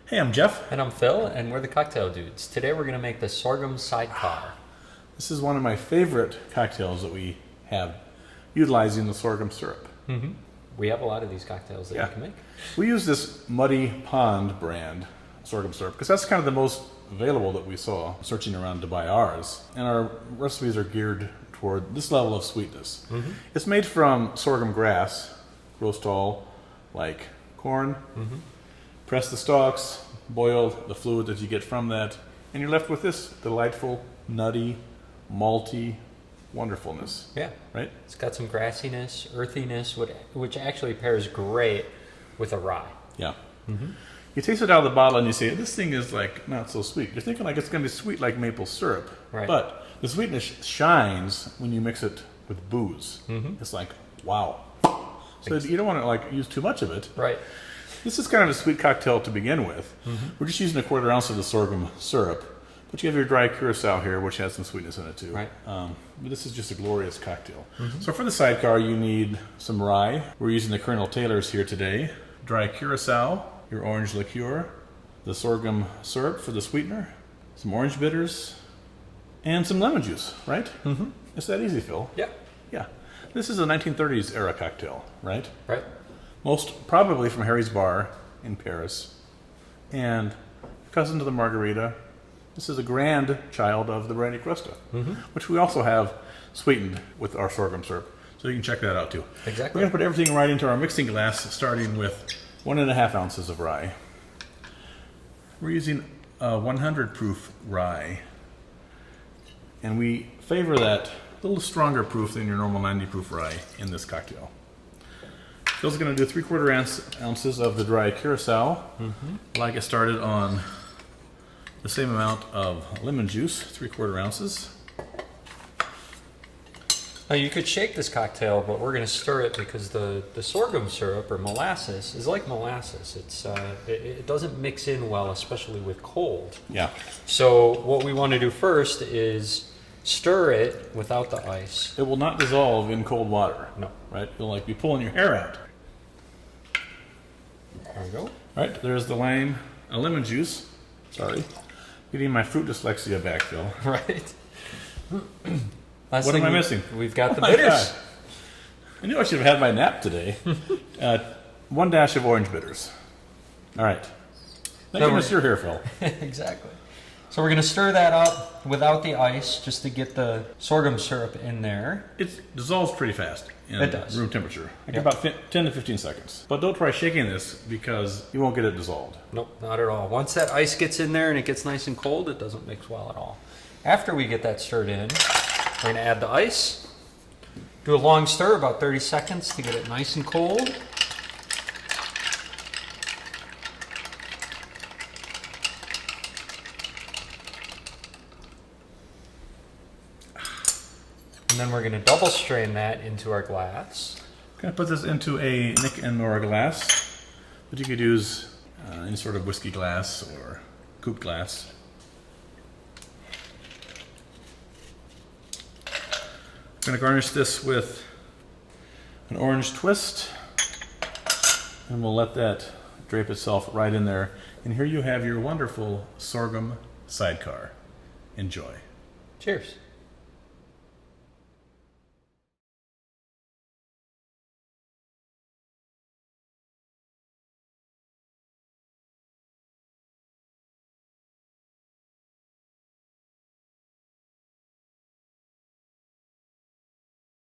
Hey, I'm Jeff. And I'm Phil, and we're the Cocktail Dudes. Today we're going to make the Sorghum Sidecar. This is one of my favorite cocktails that we have utilizing the sorghum syrup. Mm-hmm. We have a lot of these cocktails that you can make. We use this Muddy Pond brand sorghum syrup because that's kind of the most available that we saw searching around to buy ours. And our recipes are geared toward this level of sweetness. Mm-hmm. It's made from sorghum grass, grows tall like corn. Mm-hmm. Press the stalks, boil the fluid that you get from that, and you're left with this delightful, nutty, malty wonderfulness. Yeah. Right? It's got some grassiness, earthiness, which actually pairs great with a rye. Yeah. Mm-hmm. You taste it out of the bottle and you say, this thing is like not so sweet. You're thinking like it's going to be sweet like maple syrup. Right. But the sweetness shines when you mix it with booze. Mm-hmm. It's like, wow. So you don't want to like use too much of it. Right. This is kind of a sweet cocktail to begin with. Mm-hmm. We're just using 1/4 ounce of the sorghum syrup, but you have your dry curacao here, which has some sweetness in it too. Right. But this is just a glorious cocktail. Mm-hmm. So for the sidecar, you need some rye. We're using the Colonel Taylor's here today. Dry curacao, your orange liqueur, the sorghum syrup for the sweetener, some orange bitters, and some lemon juice, right? Mm-hmm. It's that easy, Phil. Yeah. Yeah. This is a 1930s era cocktail, right? Right. Most probably from Harry's Bar in Paris. And cousin to the margarita. This is a grandchild of the Brandy Crusta, which we also have sweetened with our sorghum syrup. So you can check that out too. Exactly. We're going to put everything right into our mixing glass, starting with 1.5 ounces of rye. We're using 100 proof rye. And we favor that a little stronger proof than your normal 90 proof rye in this cocktail. Phil's going to do 3/4 ounces of the dry curacao. Mm-hmm. Like it started on the same amount of lemon juice, 3/4 ounces. Now you could shake this cocktail, but we're going to stir it because the sorghum syrup or molasses is like molasses. It doesn't mix in well, especially with cold. Yeah. So what we want to do first is stir it without the ice. It will not dissolve in cold water. No. Right? You'll like be pulling your hair out. There we go. All right, there's the lemon juice. Sorry. Getting my fruit dyslexia back, Phil. Right. What am I missing? We've got the my bitters. God. I knew I should have had my nap today. 1 dash of orange bitters. All right. Thank goodness you're here, Phil. Exactly. So we're going to stir that up without the ice just to get the sorghum syrup in there. It dissolves pretty fast in room temperature. Like about 10 to 15 seconds. But don't try shaking this because you won't get it dissolved. Nope, not at all. Once that ice gets in there and it gets nice and cold, it doesn't mix well at all. After we get that stirred in, we're going to add the ice. Do a long stir, about 30 seconds to get it nice and cold. And then we're going to double strain that into our glass. Going to put this into a Nick and Nora glass, but you could use any sort of whiskey glass or coupe glass. I'm going to garnish this with an orange twist, and we'll let that drape itself right in there. And here you have your wonderful sorghum sidecar. Enjoy. Cheers.